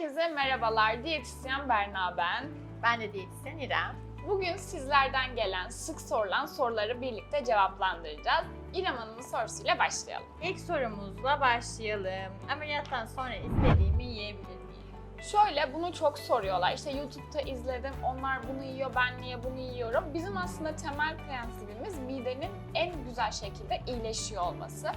Herkese merhabalar. Diyetisyen Berna ben. Ben de diyetisyen İrem. Bugün sizlerden gelen sık sorulan soruları birlikte cevaplandıracağız. İrem Hanım'ın sorusuyla başlayalım. İlk sorumuzla başlayalım. Ameliyattan sonra istediğimi yiyebilir miyim? Şöyle, bunu çok soruyorlar. İşte YouTube'da izledim, onlar bunu yiyor, ben niye bunu yiyorum? Bizim aslında temel prensibimiz midenin en güzel şekilde iyileşiyor olması.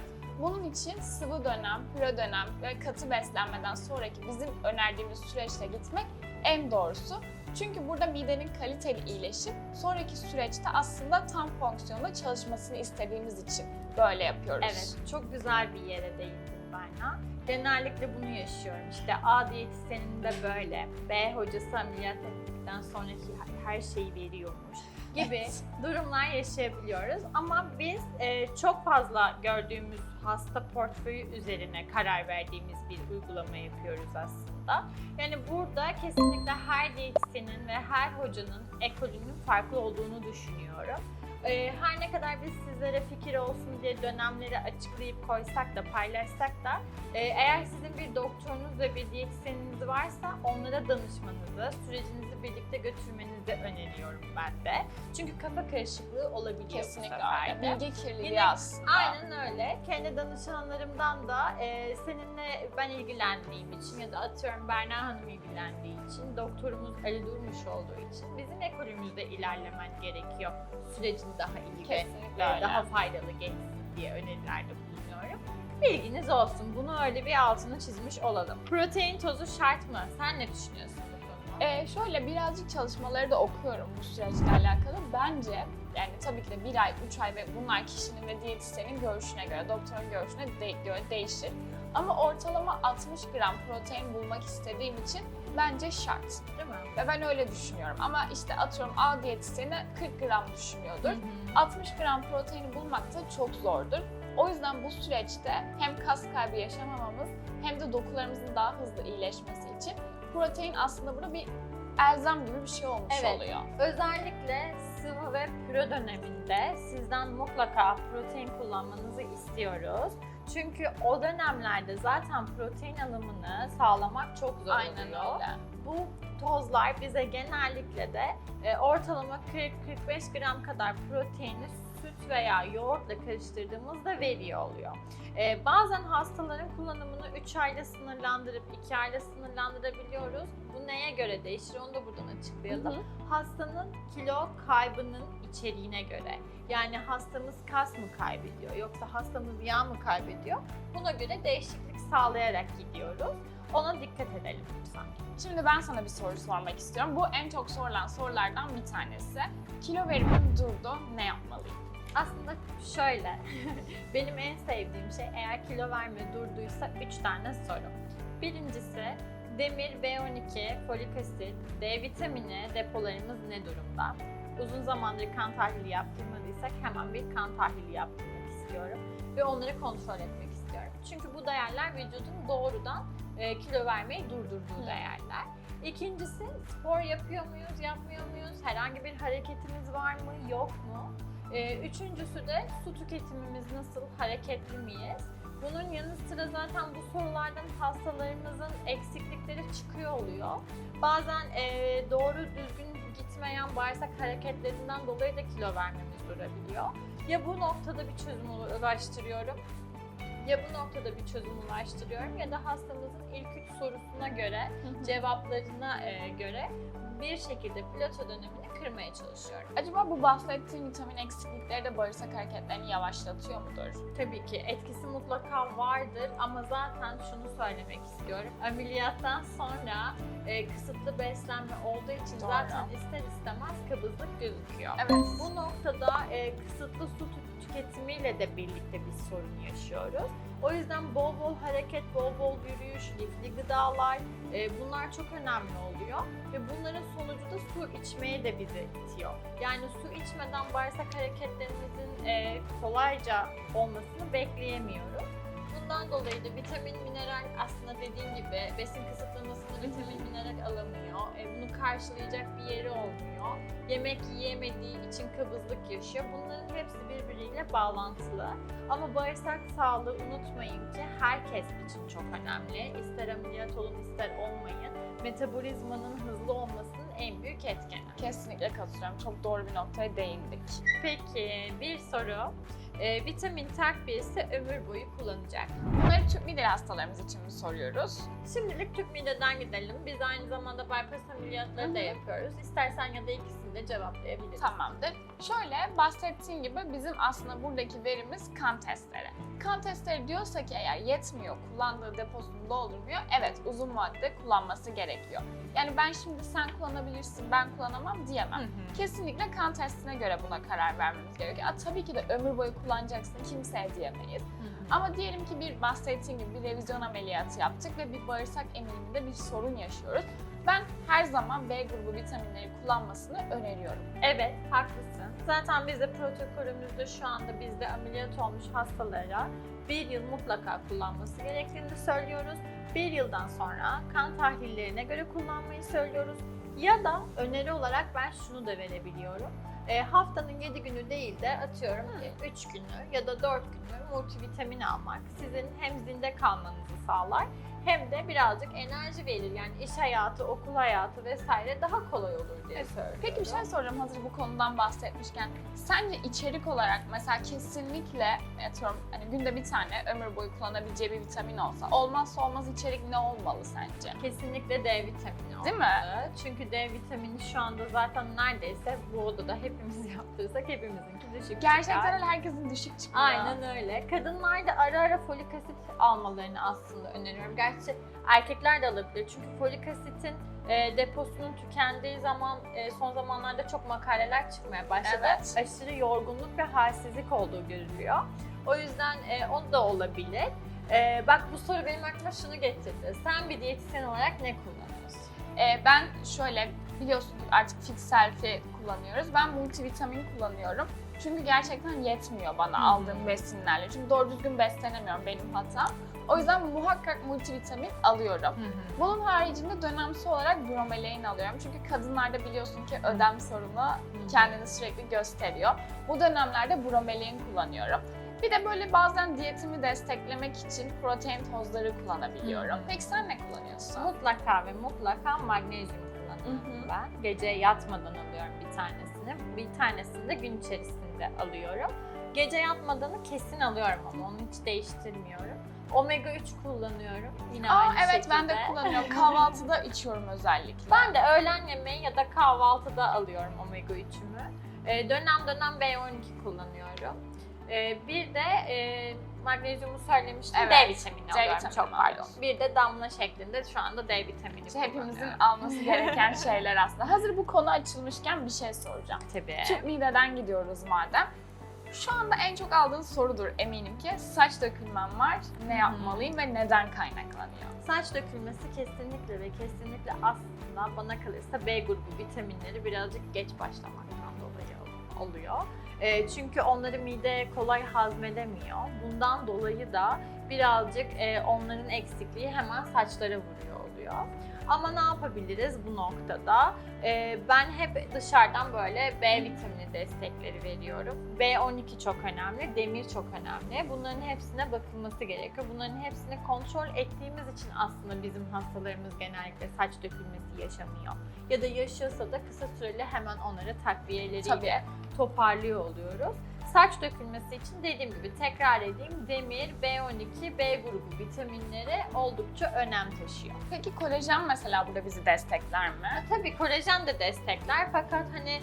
Bunun için sıvı dönem, püre dönem ve katı beslenmeden sonraki bizim önerdiğimiz süreçte gitmek en doğrusu. Çünkü burada midenin kaliteli iyileşip sonraki süreçte aslında tam fonksiyonda çalışmasını istediğimiz için böyle yapıyoruz. Evet, çok güzel bir yere değindin Berna. Genellikle bunu yaşıyorum. İşte A diyetisyeninde böyle, B hocası ameliyat ettikten sonraki her şeyi veriyormuş gibi Evet. durumlar yaşayabiliyoruz. Ama biz çok fazla gördüğümüz hasta portföyü üzerine karar verdiğimiz bir uygulama yapıyoruz aslında. Yani burada kesinlikle her diyetisyenin ve her hocanın ekolünün farklı olduğunu düşünüyorum. Her ne kadar biz sizlere fikir olsun diye dönemleri açıklayıp koysak da, paylaşsak da eğer sizin bir doktorunuz ve bir diyetisyeniniz varsa onlara danışmanızı, sürecinizi birlikte götürmenizi öneriyorum ben de. Çünkü kafa karışıklığı olabiliyor Kesinlikle bu sefer öyle. de. Bilgi kirliliği Yine aslında. aynen öyle. Kendi danışanlarımdan da seninle ben ilgilendiğim için ya da atıyorum Berna Hanım ilgilendiği için, doktorumuz Ali Durmuş olduğu için bizim ekolümüzde ilerlemen gerekiyor. Sürecin daha iyi Kesinlikle ve öyle. daha faydalı geçsin diye önerilerde bulunuyorum. Bilginiz olsun. Bunu öyle bir altını çizmiş olalım. Protein tozu şart mı? Sen ne düşünüyorsun bu konuda? Şöyle birazcık çalışmaları da okuyorum bu süreçle alakalı. Bence yani tabii ki de 1 ay, 3 ay ve bunlar kişinin ve diyetisyenin görüşüne göre, doktorun görüşüne göre değişir. Ama ortalama 60 gram protein bulmak istediğim için bence şart. Değil mi? Ve ben öyle düşünüyorum. Ama işte atıyorum A diyetisyeni 40 gram düşünüyordur. Hı hı. 60 gram proteini bulmak da çok zordur. O yüzden bu süreçte hem kas kaybı yaşamamamız hem de dokularımızın daha hızlı iyileşmesi için protein aslında burada bir elzem gibi bir şey olmuş Evet. oluyor. Özellikle sıvı ve püre döneminde sizden mutlaka protein kullanmanızı istiyoruz. Çünkü o dönemlerde zaten protein alımını sağlamak çok zor Aynen oluyor. öyle. Bu tozlar bize genellikle de ortalama 40-45 gram kadar proteini süt veya yoğurtla karıştırdığımızda veriyor oluyor. Bazen hastaların kullanımını 3 ayla sınırlandırıp 2 ayla sınırlandırabiliyoruz. Bu neye göre değişir onu da buradan açıklayalım. Hı hı. Hastanın kilo kaybının içeriğine göre. Yani hastamız kas mı kaybediyor yoksa hastamız yağ mı kaybediyor? Buna göre değişiklik sağlayarak gidiyoruz. Ona dikkat edelim lütfen. Şimdi ben sana bir soru sormak istiyorum. Bu en çok sorulan sorulardan bir tanesi. Kilo verimim durdu, ne yapmalıyım? Aslında şöyle, benim en sevdiğim şey eğer kilo verme durduysa 3 tane soru. Birincisi demir, B12, folik asit, D vitamini depolarımız ne durumda? Uzun zamandır kan tahlili yaptırmadıysak hemen bir kan tahlili yaptırmak istiyorum ve onları kontrol etmek istiyorum. Çünkü bu değerler vücudun doğrudan kilo vermeyi durdurduğu değerler. İkincisi spor yapıyor muyuz, yapmıyor muyuz? Herhangi bir hareketimiz var mı, yok mu? Üçüncüsü de su tüketimimiz nasıl, hareketli miyiz? Bunun yanı sıra zaten bu sorulardan hastalarımızın eksiklikleri çıkıyor oluyor. Bazen doğru düzgün gitmeyen bağırsak hareketlerinden dolayı da kilo vermemiz durabiliyor. Ya bu noktada bir çözüm ulaştırıyorum, ya da hastamızın ilk 3 sorusuna göre, cevaplarına göre bir şekilde plato dönemini kırmaya çalışıyorum. Acaba bu bahsettiğim vitamin eksiklikleri de bağırsak hareketlerini yavaşlatıyor mudur? Tabii ki etkisi mutlaka vardır ama zaten şunu söylemek istiyorum. Ameliyattan sonra kısıtlı beslenme olduğu için Doğru. zaten ister istemez kabızlık gözüküyor. Evet. Bu noktada kısıtlı su tüketimiyle de birlikte bir sorun yaşıyoruz. O yüzden bol bol hareket, bol bol yürüyüş, lifli gıdalar bunlar çok önemli oluyor. Ve bunların sonucu da su içmeye de bizi itiyor. Yani su içmeden bağırsak hareketlerimizin kolayca olmasını bekleyemiyoruz. Bundan dolayı da vitamin, mineral aslında dediğim gibi besin kısıtlamasında vitamin, mineral alamıyor. Bunu karşılayacak bir yeri olmuyor. Yemek yiyemediği için kabızlık yaşıyor. Bunların hepsi birbiriyle bağlantılı. Ama bağırsak sağlığı unutmayın ki herkes için çok önemli. İster ameliyat olun ister olmayın. metabolizmanın hızlı olmasının en büyük etkeni. Kesinlikle katılıyorum. Çok doğru bir noktaya değindik. Peki bir soru. Vitamin takviyesi ömür boyu kullanacak. Bunları tüp mide hastalarımız için mi soruyoruz? Şimdilik tüp mideden gidelim. Biz aynı zamanda bypass ameliyatları da yapıyoruz. İstersen ya da ikisini de cevaplayabiliriz. Tamamdır. Şöyle bahsettiğim gibi bizim aslında buradaki verimiz kan testleri. Kan testleri diyorsa ki eğer yetmiyor, kullandığı deposunu doldurmuyor, evet uzun vadede kullanması gerekiyor. Yani ben şimdi sen kullanabilirsin, ben kullanamam diyemem. Kesinlikle kan testine göre buna karar vermemiz gerekiyor. Tabii ki de ömür boyu kullanacaksın kimseye diyemeyiz. Ama diyelim ki bir bahsettiğim gibi bir revizyon ameliyatı yaptık ve bir bağırsak emiliminde bir sorun yaşıyoruz. Ben her zaman B grubu vitaminleri kullanmasını öneriyorum. Evet, haklısın. Zaten biz de protokolümüzde şu anda bizde ameliyat olmuş hastalara 1 yıl mutlaka kullanması gerektiğini söylüyoruz. 1 yıldan sonra kan tahlillerine göre kullanmayı söylüyoruz. Ya da öneri olarak ben şunu da verebiliyorum. Haftanın 7 günü değil de atıyorum ki 3 günü ya da 4 günü multivitamin almak sizin hem zinde kalmanızı sağlar hem de birazcık enerji verir. Yani iş hayatı, okul hayatı vesaire daha kolay olur diye söylüyorum. Peki bir şey soracağım hazır bu konudan bahsetmişken. Sence içerik olarak mesela kesinlikle atıyorum hani günde bir tane ömür boyu kullanabileceği bir vitamin olsa olmazsa olmaz içerik ne olmalı sence? Kesinlikle D vitamini olmalı. Değil mi? Çünkü D vitamini şu anda zaten neredeyse bu odada hepimiz yaptırsak hepimizinki düşük Gerçekten çıkar. öyle herkesin düşük çıkıyor. Aynen öyle. Kadınlar da ara ara folik asit almalarını aslında öneriyorum. Gerçi erkekler de alabilir. Çünkü folik asitin deposunun tükendiği zaman son zamanlarda çok makaleler çıkmaya başladı. Evet. Aşırı yorgunluk ve halsizlik olduğu görülüyor. O yüzden o da olabilir. Bak bu soru benim aklıma şunu getirdi. Sen bir diyetisyen olarak ne kullanıyorsun? Ben şöyle biliyorsun artık Fit Selfie kullanıyoruz. Ben multivitamin kullanıyorum. Çünkü gerçekten yetmiyor bana aldığım besinlerle. Çünkü doğru düzgün beslenemiyorum benim hatam. O yüzden muhakkak multivitamin alıyorum. Bunun haricinde dönemsel olarak bromelain alıyorum. Çünkü kadınlarda biliyorsun ki ödem sorunu kendini sürekli gösteriyor. Bu dönemlerde bromelain kullanıyorum. Bir de böyle bazen diyetimi desteklemek için protein tozları kullanabiliyorum. Peki sen ne kullanıyorsun? Mutlaka ve mutlaka magnezyum kullanıyorum ben. Gece yatmadan alıyorum bir tanesini. Bir tanesini de gün içerisinde alıyorum. Gece yatmadanı kesin alıyorum ama onu hiç değiştirmiyorum. Omega 3 kullanıyorum yine aynı Evet şekilde. ben de kullanıyorum. Kahvaltıda içiyorum özellikle. Ben de öğlen yemeği ya da kahvaltıda alıyorum omega 3'ümü. Dönem dönem B12 kullanıyorum. Bir de magnezyumu söylemiştim, Evet, D vitamini D alıyorum, vitamini çok pardon. alıyorsun. Bir de damla şeklinde şu anda D vitamini Hepimizin kullanıyorum. alması gereken şeyler aslında. Hazır bu konu açılmışken bir şey soracağım. Tabii. Tüp mideden gidiyoruz madem. Şu anda en çok aldığın sorudur eminim ki saç dökülmem var, ne yapmalıyım ve neden kaynaklanıyor? Saç dökülmesi kesinlikle ve kesinlikle aslında bana kalırsa B grubu vitaminleri birazcık geç başlamaktan dolayı oluyor. Çünkü onları mide kolay hazmedemiyor. Bundan dolayı da birazcık onların eksikliği hemen saçlara vuruyor oluyor. Ama ne yapabiliriz bu noktada? Ben hep dışarıdan böyle B vitamini destekleri veriyorum. B12 çok önemli, demir çok önemli. Bunların hepsine bakılması gerekiyor. Bunların hepsini kontrol ettiğimiz için aslında bizim hastalarımız genellikle saç dökülmesi yaşamıyor. Ya da yaşıyorsa da kısa süreli hemen onları takviyeleriyle toparlıyor oluyoruz. Saç dökülmesi için dediğim gibi tekrar edeyim demir, B12, B grubu vitaminleri oldukça önem taşıyor. Peki kolajen mesela burada bizi destekler mi? Tabii kolajen de destekler fakat hani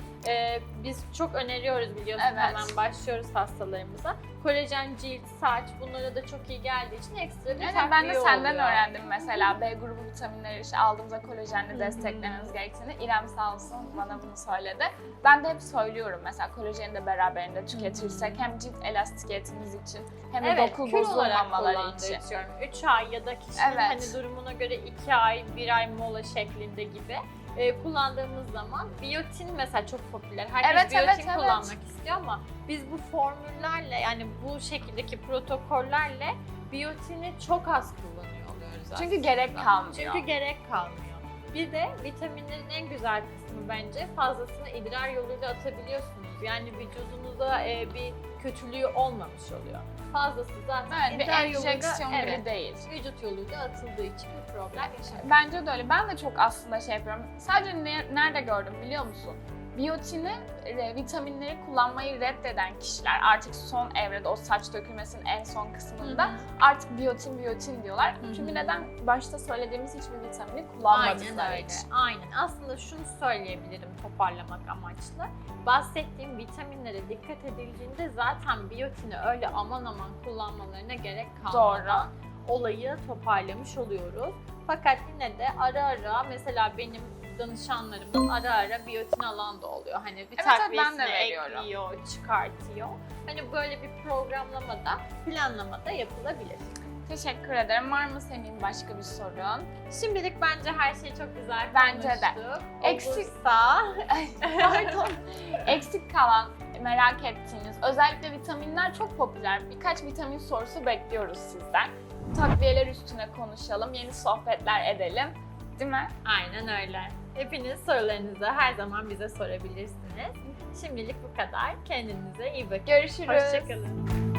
biz çok öneriyoruz biliyorsun hemen başlıyoruz hastalarımıza. Kolajen, cilt, saç bunlara da çok iyi geldiği için ekstra bir takviye Ben de senden oluyor. öğrendim mesela B grubu vitaminleri işte aldığımızda kolajenle desteklememiz gerektiğini. İrem sağ olsun bana bunu söyledi. Ben de hep söylüyorum mesela kolajeni de beraberinde tüketirsek hem cilt elastikiyetimiz için hem de doku kür olarak bozulmamaları için. 3 ay ya da kişinin hani durumuna göre 2 ay, 1 ay mola şeklinde gibi kullandığımız zaman biyotin mesela çok popüler. Herkes biyotin kullanmak istiyor ama biz bu formüllerle yani bu şekildeki protokollerle biyotini çok az kullanıyor oluyoruz aslında. Çünkü gerek kalmıyor. Çünkü gerek kalmıyor. Bir de vitaminlerin en güzel kısmı bence fazlasını idrar yoluyla atabiliyorsunuz. Yani vücudunuza bir kötülüğü olmamış oluyor. Fazlası zaten Evet, bir idrar enjeksiyon yoluyla, gibi değil. vücut yoluyla atıldığı için bir problem yaşamıyor. Bence de öyle. Ben de çok aslında şey yapıyorum. Sadece nerede gördüm biliyor musun? Biyotini, vitaminleri kullanmayı reddeden kişiler artık son evrede o saç dökülmesinin en son kısmında artık biyotin diyorlar. Çünkü neden? Başta söylediğimiz hiçbir vitamini kullanmadıkları Aynen öyle. için. Aynen. Aslında şunu söyleyebilirim toparlamak amaçlı. Bahsettiğim vitaminlere dikkat edildiğinde zaten biyotini öyle aman aman kullanmalarına gerek kalmadan olayı toparlamış oluyoruz. Fakat yine de ara ara mesela benim danışanlarımın ara ara biyotin alan da oluyor. Hani bir Evet, ben de takviyesine veriyorum. ekliyor, çıkartıyor. Hani böyle bir programlamada, planlamada yapılabilir. Teşekkür ederim. Var mı senin başka bir sorun? Şimdilik bence her şey çok güzel Bence de. konuştuk. Eksik- Olursa Pardon. Eksik kalan, merak ettiğiniz, özellikle vitaminler çok popüler. Birkaç vitamin sorusu bekliyoruz sizden. Takviyeler üstüne konuşalım, yeni sohbetler edelim. Değil mi? aynen öyle. Hepiniz sorularınızı her zaman bize sorabilirsiniz. Şimdilik bu kadar. Kendinize iyi bakın. Görüşürüz. Hoşçakalın.